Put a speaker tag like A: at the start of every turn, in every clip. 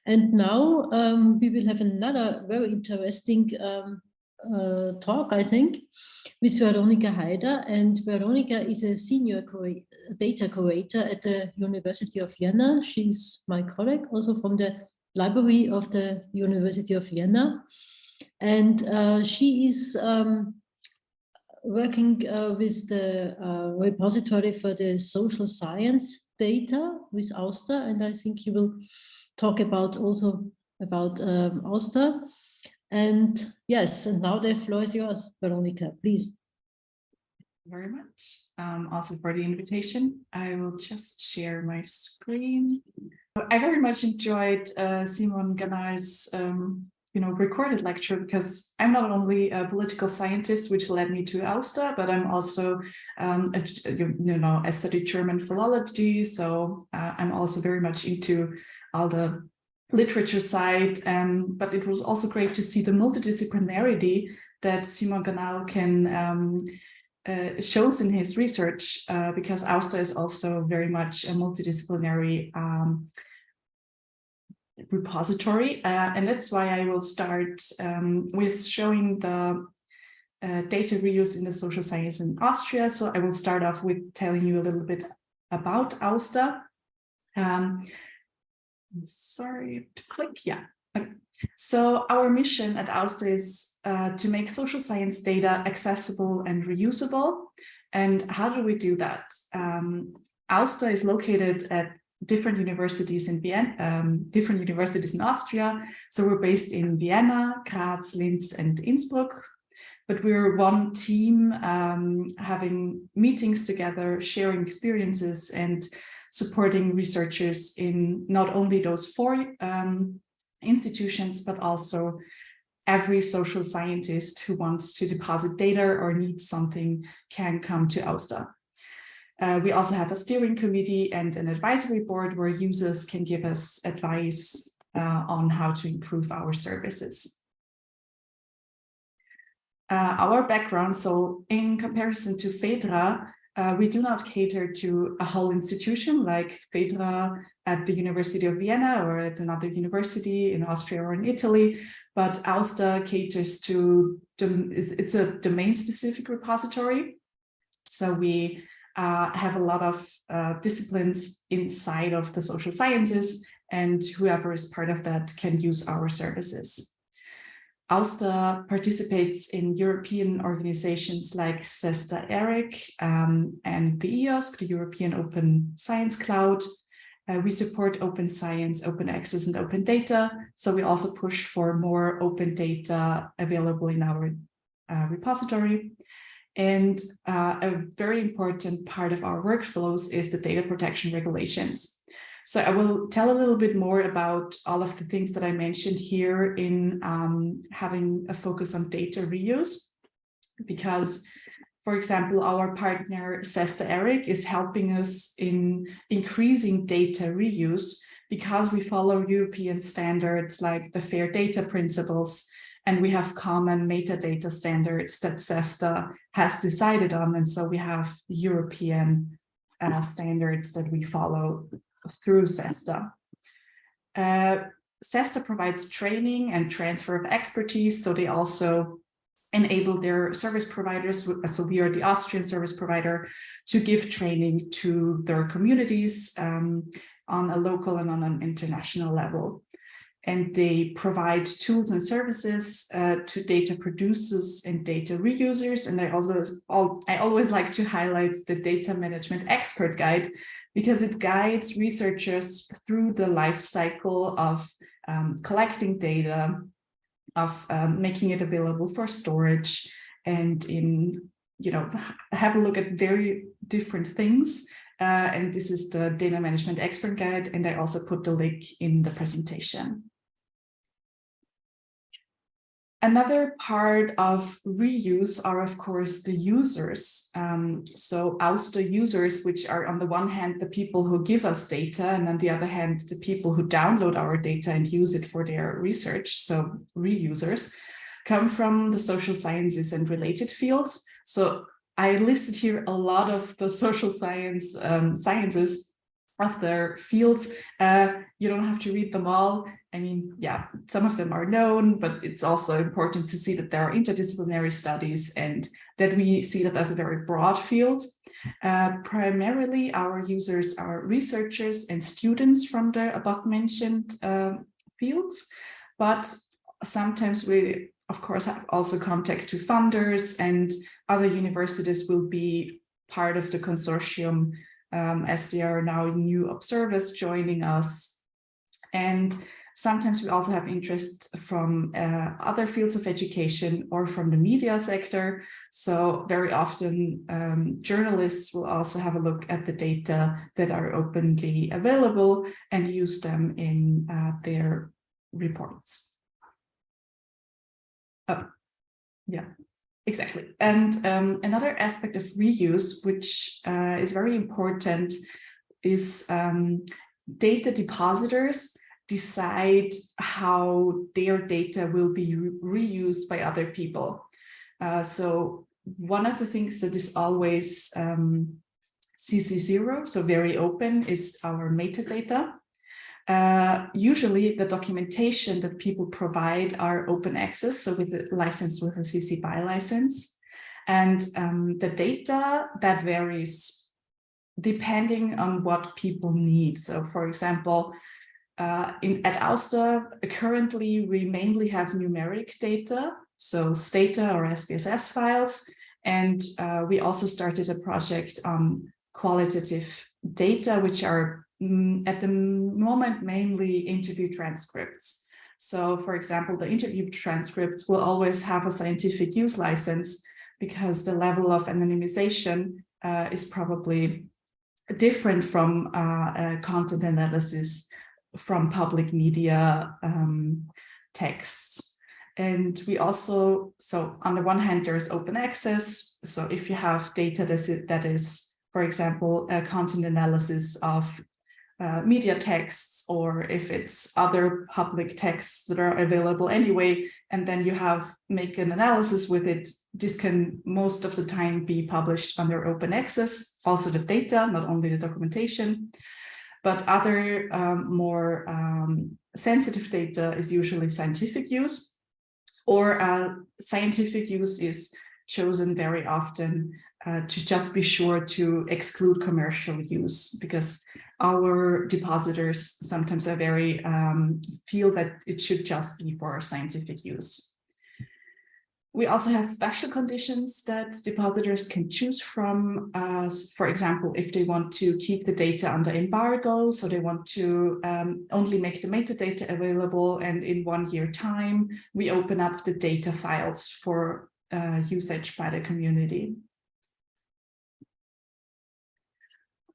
A: And now we will have another very interesting talk, I think, with Veronika Heider. And Veronika is a senior data curator at the University of Vienna. She's my colleague, also from the library of the University of Vienna. And she is working with the repository for the social science data with AUSSDA, and I think you will talk about also about AUSSDA. And yes, and now the floor is yours, Veronika, please.
B: Thank you very much. Also for the invitation. I will just share my screen. I very much enjoyed Simon Ganal's recorded lecture, because I'm not only a political scientist, which led me to AUSSDA, but I'm also I studied German philology, so I'm also very much into all the literature side, but it was also great to see the multidisciplinarity that Simon Ganal can shows in his research, because AUSSDA is also very much a multidisciplinary repository, and that's why I will start with showing the data reuse in the social science in Austria. So I will start off with telling you a little bit about AUSSDA. Sorry to click, yeah. Okay. So our mission at AUSSDA is to make social science data accessible and reusable. And how do we do that? AUSSDA is located at different universities in Vienna, different universities in Austria. So we're based in Vienna, Graz, Linz, and Innsbruck. But we're one team, having meetings together, sharing experiences, and supporting researchers in not only those four institutions, but also every social scientist who wants to deposit data or needs something can come to AUSSDA. We also have a steering committee and an advisory board where users can give us advice on how to improve our services. Our background, so in comparison to Phaidra, we do not cater to a whole institution like Phaidra at the University of Vienna or at another university in Austria or in Italy, but AUSSDA caters to, it's a domain-specific repository. So we have a lot of disciplines inside of the social sciences, and whoever is part of that can use our services. AUSSDA participates in European organizations like CESSDA ERIC and the EOSC, the European Open Science Cloud. We support open science, open access, and open data. So we also push for more open data available in our repository. And a very important part of our workflows is the data protection regulations. So I will tell a little bit more about all of the things that I mentioned here in having a focus on data reuse, because, for example, our partner CESSDA ERIC is helping us in increasing data reuse because we follow European standards like the fair data principles, and we have common metadata standards that CESSDA has decided on. And so we have European standards that we follow through CESSDA. CESSDA provides training and transfer of expertise, so they also enable their service providers, so we are the Austrian service provider, to give training to their communities on a local and on an international level. And they provide tools and services to data producers and data reusers. And I always like to highlight the Data Management Expert Guide, because it guides researchers through the life cycle of collecting data, of making it available for storage, and have a look at very different things. And this is the Data Management Expert Guide, and I also put the link in the presentation. Another part of reuse are, of course, the users. So AUSSDA users, which are on the one hand the people who give us data, and on the other hand the people who download our data and use it for their research, so reusers, come from the social sciences and related fields. So I listed here a lot of the social sciences, of their fields. You don't have to read them all. I mean, yeah, some of them are known, but it's also important to see that there are interdisciplinary studies and that we see that as a very broad field. Primarily, our users are researchers and students from the above mentioned fields, but sometimes we, of course, have also contact to funders, and other universities will be part of the consortium as there are now new observers joining us. And sometimes we also have interest from other fields of education or from the media sector. So very often journalists will also have a look at the data that are openly available and use them in their reports. Oh, yeah. Exactly. And another aspect of reuse, which is very important, is data depositors decide how their data will be reused by other people. So one of the things that is always CC0, so very open, is our metadata. Usually the documentation that people provide are open access, so with a license with a CC BY license. And the data that varies depending on what people need. So for example, at AUSSDA, currently we mainly have numeric data, so STATA or SPSS files. And we also started a project on qualitative data, which are at the moment mainly interview transcripts. So for example, the interview transcripts will always have a scientific use license because the level of anonymization is probably different from content analysis from public media texts. And we also, so on the one hand, there's open access. So if you have data that is, for example, a content analysis of media texts, or if it's other public texts that are available anyway, and then you make an analysis with it, this can most of the time be published under open access, also the data, not only the documentation. But other more sensitive data is usually scientific use, or scientific use is chosen very often to just be sure to exclude commercial use, because our depositors sometimes are very feel that it should just be for scientific use. We also have special conditions that depositors can choose from. For example, if they want to keep the data under embargo, so they want to only make the metadata available, and in 1 year time, we open up the data files for usage by the community.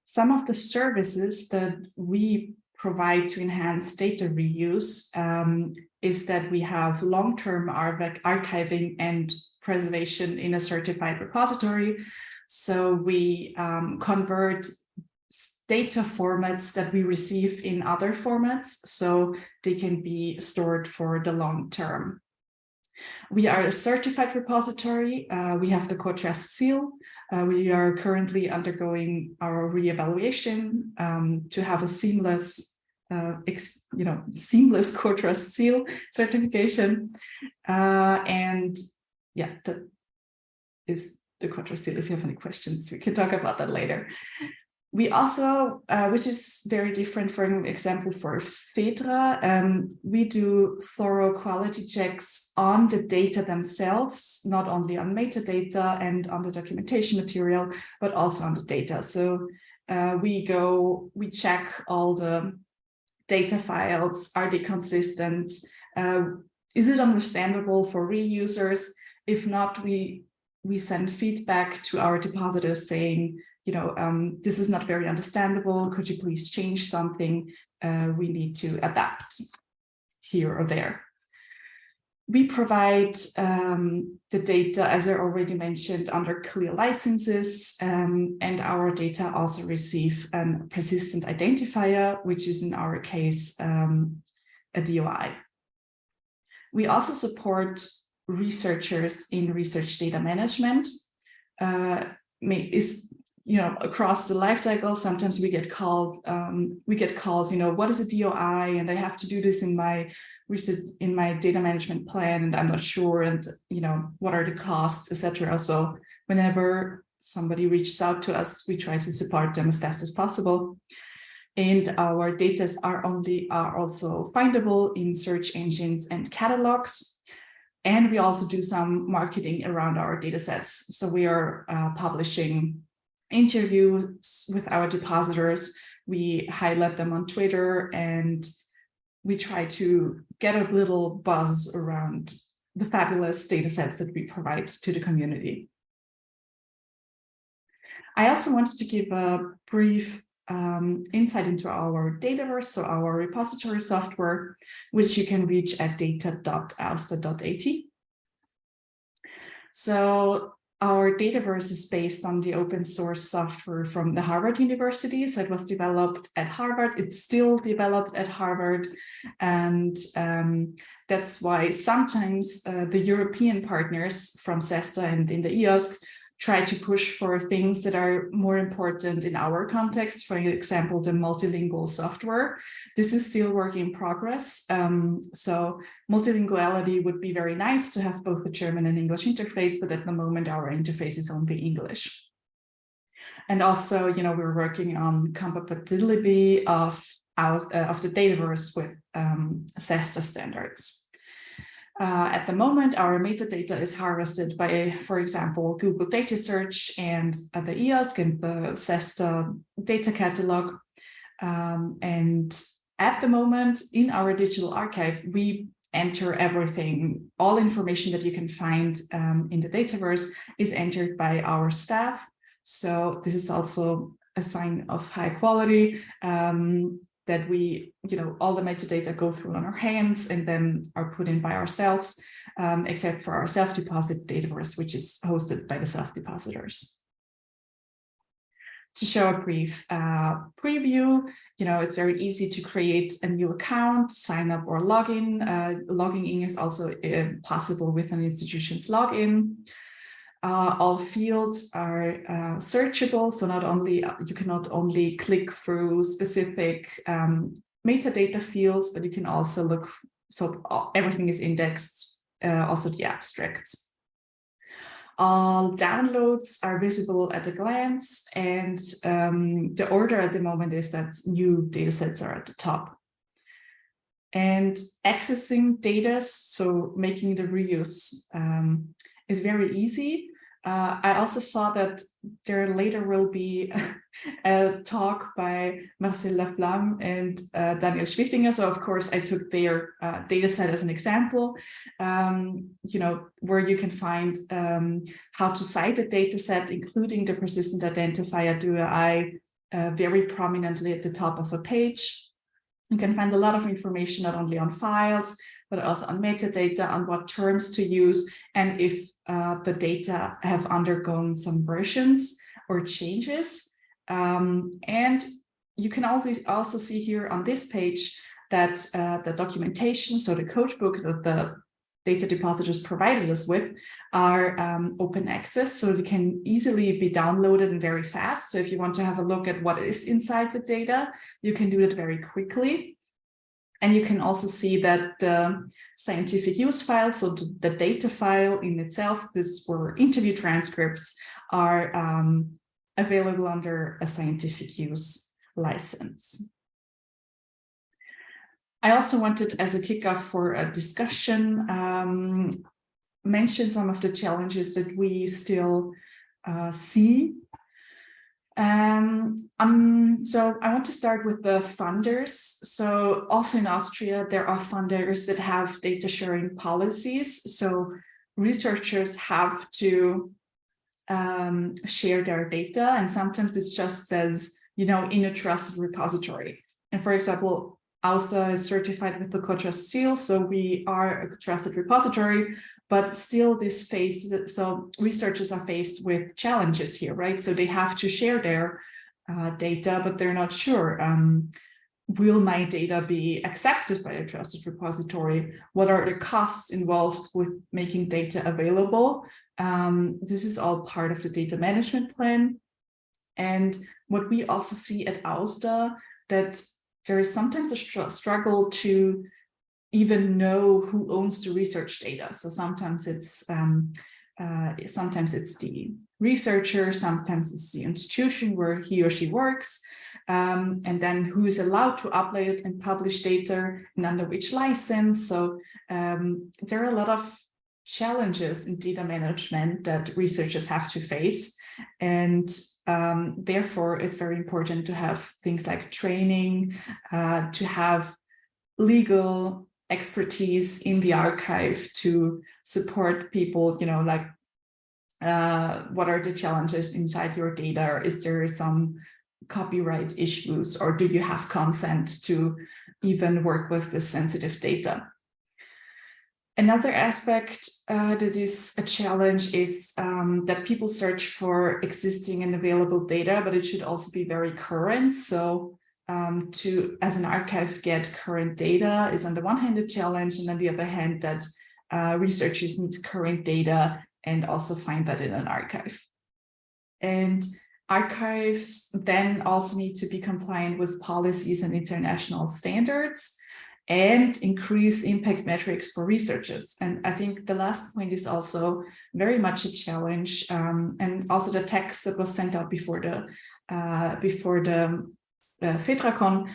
B: Some of the services that we provide to enhance data reuse is that we have long-term archiving and preservation in a certified repository. So we convert data formats that we receive in other formats, so they can be stored for the long term. We are a certified repository. We have the CoTrust seal. We are currently undergoing our reevaluation to have a seamless, seamless CoTrust seal certification. And yeah, that is the CoTrust seal. If you have any questions, we can talk about that later. We also, which is very different, for example, for Phaidra, we do thorough quality checks on the data themselves, not only on metadata and on the documentation material, but also on the data. So we check all the data files. Are they consistent? Is it understandable for reusers? If not, we send feedback to our depositors saying, this is not very understandable. Could you please change something? We need to adapt here or there. We provide the data, as I already mentioned, under clear licenses, and our data also receive a persistent identifier, which is in our case a DOI. We also support researchers in research data management. across the life cycle, sometimes we get calls, what is a DOI? And I have to do this in my data management plan, and I'm not sure, and what are the costs, etc. So whenever somebody reaches out to us, we try to support them as best as possible. And our data are also findable in search engines and catalogs. And we also do some marketing around our data sets. So we are publishing interviews with our depositors. We highlight them on Twitter, and we try to get a little buzz around the fabulous data sets that we provide to the community. I also wanted to give a brief insight into our Dataverse, so our repository software, which you can reach at data.aussda.at. So our Dataverse is based on the open source software from the Harvard University. So it was developed at Harvard. It's still developed at Harvard. And that's why sometimes the European partners from CESSDA and in the EOSC try to push for things that are more important in our context. For example, the multilingual software. This is still work in progress. So multilinguality would be very nice to have both the German and English interface, but at the moment our interface is only English. And also, we're working on compatibility of the Dataverse with CESSDA standards. At the moment, our metadata is harvested by, for example, Google Data Search and the EOSC and the CESSDA data catalog. And at the moment, in our digital archive, we enter everything. All information that you can find in the Dataverse is entered by our staff. So this is also a sign of high quality. That we, all the metadata go through on our hands and then are put in by ourselves, except for our self-deposit Dataverse, which is hosted by the self-depositors. To show a brief preview, it's very easy to create a new account, sign up or log in. Logging in is also possible with an institution's login. All fields are searchable, so you can not only click through specific metadata fields, but you can also look, so everything is indexed, also the abstracts. All downloads are visible at a glance, and the order at the moment is that new datasets are at the top. And accessing data, so making the reuse, is very easy. I also saw that there later will be a talk by Marcel Laflamme and Daniel Schwichtinger. So of course I took their data set as an example, where you can find how to cite a data set, including the persistent identifier DOI very prominently at the top of a page. You can find a lot of information, not only on files, but also on metadata, on what terms to use, and if the data have undergone some versions or changes. And you can also see here on this page that the documentation, so the codebook that the data depositors provided us with, are open access, so they can easily be downloaded and very fast. So if you want to have a look at what is inside the data, you can do it very quickly. And you can also see that the scientific use file, so the data file in itself, this were interview transcripts, are available under a scientific use license. I also wanted, as a kickoff for a discussion, mention some of the challenges that we still see. So I want to start with the funders. So also in Austria, there are funders that have data sharing policies. So researchers have to share their data, and sometimes it just says, in a trusted repository. And for example, AUSSDA is certified with the co-trust seal, so we are a trusted repository, but still so researchers are faced with challenges here, right? So they have to share their data, but they're not sure, will my data be accepted by a trusted repository? What are the costs involved with making data available? This is all part of the data management plan. And what we also see at AUSSDA, that there is sometimes a struggle to even know who owns the research data. So sometimes it's the researcher, sometimes it's the institution where he or she works, and then who is allowed to upload and publish data and under which license. So there are a lot of challenges in data management that researchers have to face. And therefore, it's very important to have things like training, to have legal expertise in the archive to support people, you know, like what are the challenges inside your data? Or is there some copyright issues, or do you have consent to even work with the sensitive data? Another aspect that is a challenge is that people search for existing and available data, but it should also be very current. So to, as an archive, get current data is on the one hand a challenge, and on the other hand that researchers need current data and also find that in an archive. And archives then also need to be compliant with policies and international standards and increase impact metrics for researchers. And I think the last point is also very much a challenge. And also the text that was sent out before the Phaidracon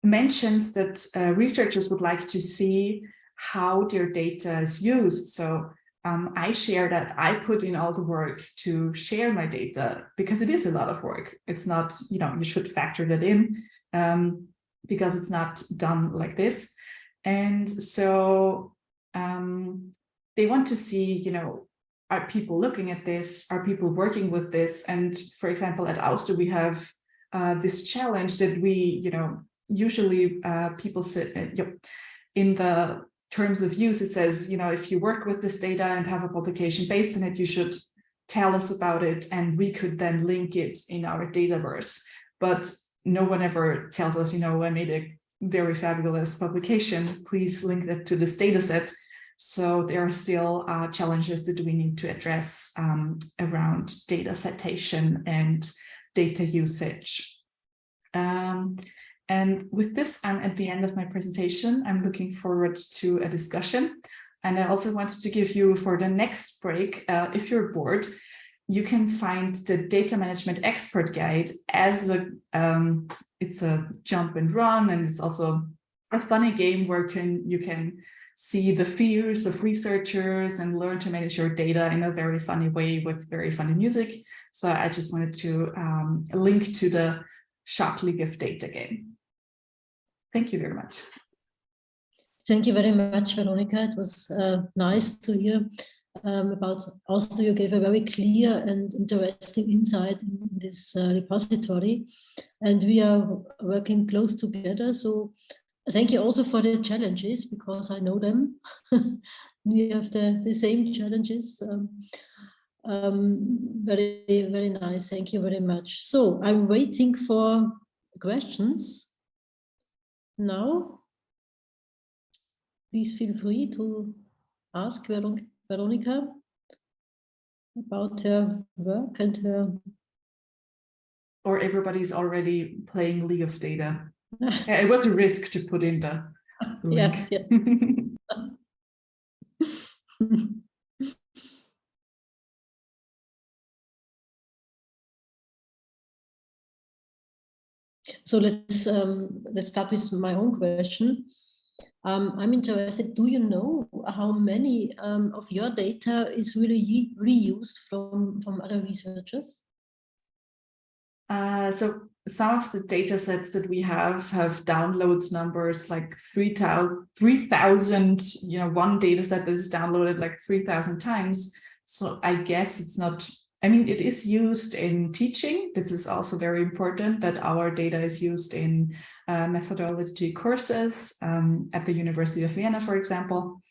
B: mentions that researchers would like to see how their data is used. So I share that I put in all the work to share my data, because it is a lot of work. It's not, you know, you should factor that in because it's not done like this. And so they want to see, you know, are people looking at this? Are people working with this? And for example, at AUSSDA, we have this challenge that we, you know, usually people sit in the terms of use, it says, you know, if you work with this data and have a publication based on it, you should tell us about it, and we could then link it in our Dataverse. But no one ever tells us, you know, I made a very fabulous publication, please link that to this data set. So there are still challenges that we need to address around data citation and data usage. And with this, I'm at the end of my presentation. I'm looking forward to a discussion. And I also wanted to give you, for the next break, if you're bored, you can find the Data Management Expert Guide as a, it's a jump and run, and it's also a funny game where you can see the fears of researchers and learn to manage your data in a very funny way with very funny music. So I just wanted to link to the Shock League of Data game. Thank you very much.
A: Thank you very much, Veronika. It was nice to hear about AUSSDA. You gave a very clear and interesting insight in this repository, and we are working close together. So thank you also for the challenges, because I know them. We have the same challenges. Very, very nice. Thank you very much. So I'm waiting for questions now. Please feel free to ask Veronika about her work and her...
B: Or everybody's already playing League of Data. Yeah, it was a risk to put in the link.
A: Yes, yes. So let's start with my own question. I'm interested, do you know how many of your data is really reused from other researchers?
B: So some of the data sets that we have downloads numbers like 3,000, you know, one data set that is downloaded like 3,000 times. So I guess it's not, I mean, it is used in teaching. This is also very important that our data is used in methodology courses at the University of Vienna, for example.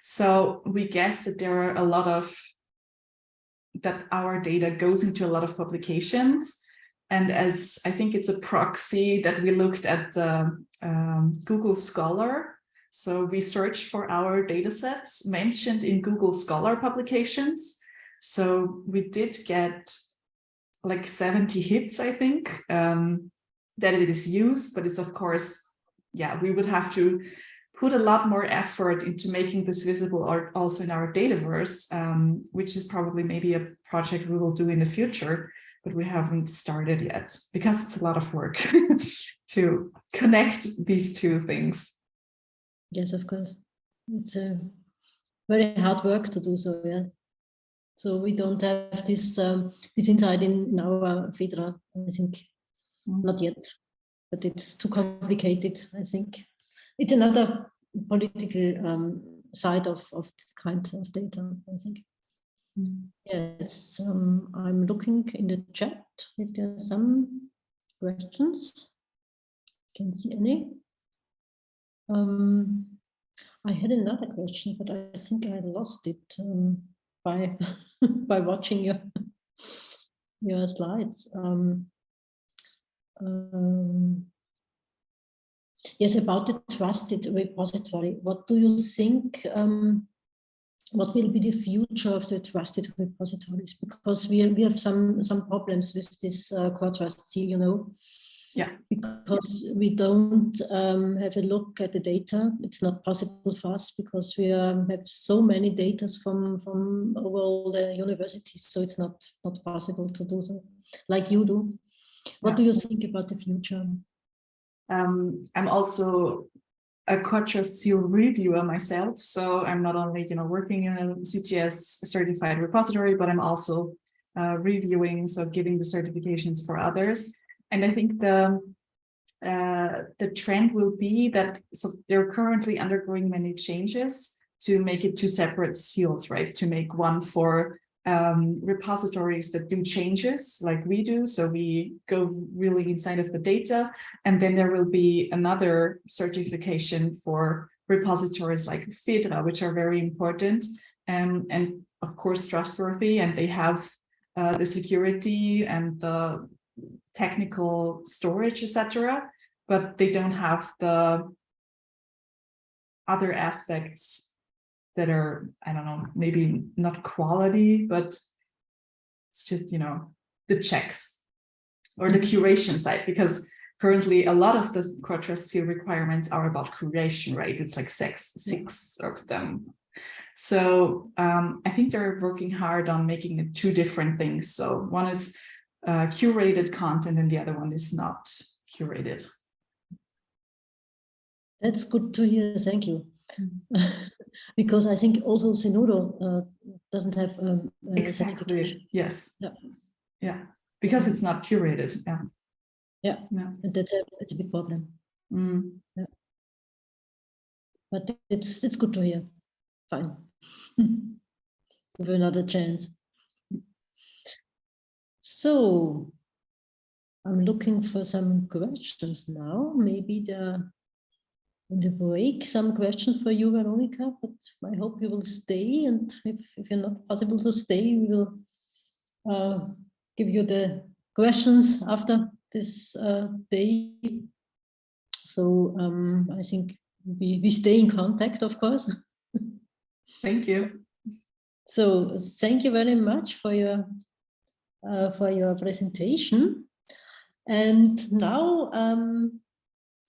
B: So we guess that there are a lot of, that our data goes into a lot of publications. And as I think it's a proxy that we looked at Google Scholar. So we searched for our data sets mentioned in Google Scholar publications. So we did get like 70 hits, I think, that it is used, but it's of course, yeah, we would have to put a lot more effort into making this visible also in our Dataverse, which is probably maybe a project we will do in the future, but we haven't started yet because it's a lot of work to connect these two things.
A: Yes, of course. It's a very hard work to do so, yeah. So we don't have this this insight in our Phaidra, I think, not yet, but it's too complicated, I think. It's another political side of this kind of data, I think. Yes, I'm looking in the chat if there are some questions. Can see any. I had another question, but I think I lost it by by watching your slides. Yes, about the trusted repository. What do you think? What will be the future of the trusted repositories? Because we have some problems with this core trust seal, you know.
B: Yeah.
A: Because we don't have a look at the data. It's not possible for us because we have so many data from all the universities, so it's not possible to do so like you do. What do you think about the future?
B: I'm also a core trust seal reviewer myself, so I'm not only working in a CTS certified repository, but I'm also reviewing, so giving the certifications for others. And I think the trend will be that, so they're currently undergoing many changes to make it two separate seals, right? To make one for repositories that do changes like we do. So we go really inside of the data, and then there will be another certification for repositories like Phaidra, which are very important and of course trustworthy, and they have the security and the technical storage, etc., but they don't have the other aspects that are, I don't know, maybe not quality, but it's just, the checks or the curation side, because currently a lot of the core trust seal requirements are about curation, right? It's like six of them. So I think they're working hard on making it two different things. So one is curated content and the other one is not curated.
A: That's good to hear, thank you. Because I think also Zenodo doesn't have
B: exactly. Yes.
A: Yeah.
B: Yeah. Because it's not curated. Yeah.
A: Yeah. And that's a big problem. Yeah. But it's good to hear. Fine. Give another chance. So I'm looking for some questions now. Maybe in the break, some questions for you, Veronika, but I hope you will stay. And if you're not possible to stay, we will give you the questions after this day. So I think we stay in contact, of course.
B: Thank you.
A: So thank you very much for your presentation. And now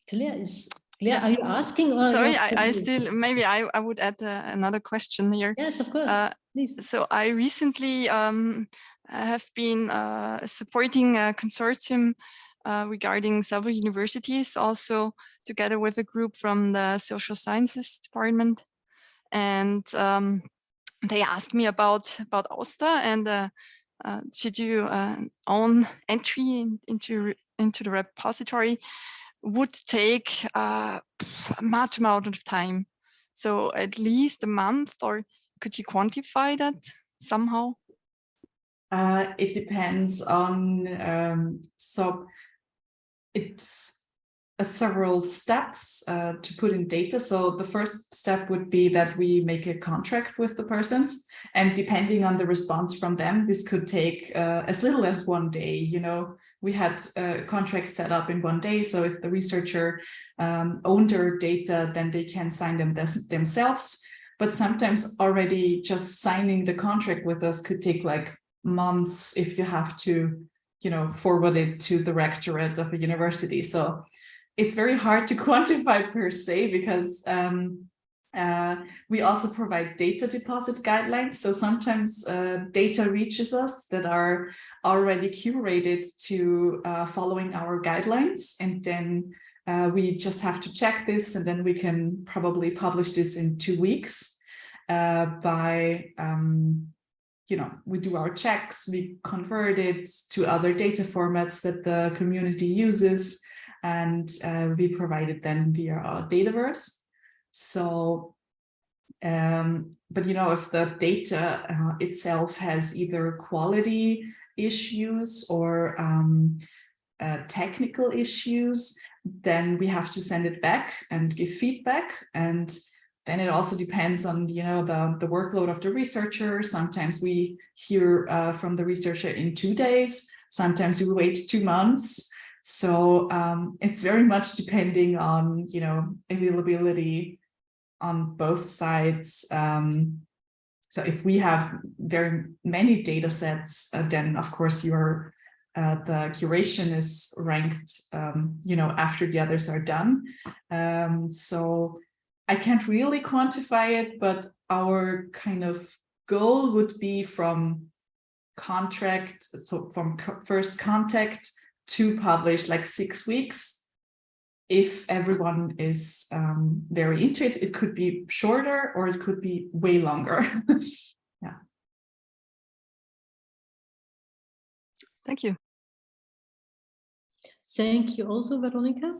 A: Claire, are you asking? Or
C: sorry, I still, maybe I would add another question here.
A: Yes, of course. Please.
C: So I recently have been supporting a consortium regarding several universities, also together with a group from the social sciences department. And they asked me about AUSSDA and should you own entry into the repository would take a much amount of time. So at least a month, or could you quantify that somehow?
B: It depends on, so it's several steps to put in data. So the first step would be that we make a contract with the persons, and depending on the response from them, this could take as little as 1 day. We had a contract set up in 1 day. So if the researcher owned their data, then they can sign them themselves. But sometimes already just signing the contract with us could take like months if you have to forwarded to the rectorate of a university. So it's very hard to quantify per se, because we also provide data deposit guidelines. So sometimes data reaches us that are already curated to following our guidelines. And then we just have to check this, and then we can probably publish this in 2 weeks we do our checks, we convert it to other data formats that the community uses, and we provide it then via our Dataverse. So, but if the data itself has either quality issues or technical issues, then we have to send it back and give feedback. And then it also depends on the workload of the researcher. Sometimes we hear from the researcher in 2 days. Sometimes we wait 2 months. So it's very much depending on availability on both sides. So if we have very many data sets, then of course the curation is ranked after the others are done. So I can't really quantify it, but our kind of goal would be from contract, so from first contact to publish, like 6 weeks. If everyone is very into it, it could be shorter or it could be way longer. Yeah.
C: Thank you.
A: Thank you also, Veronika.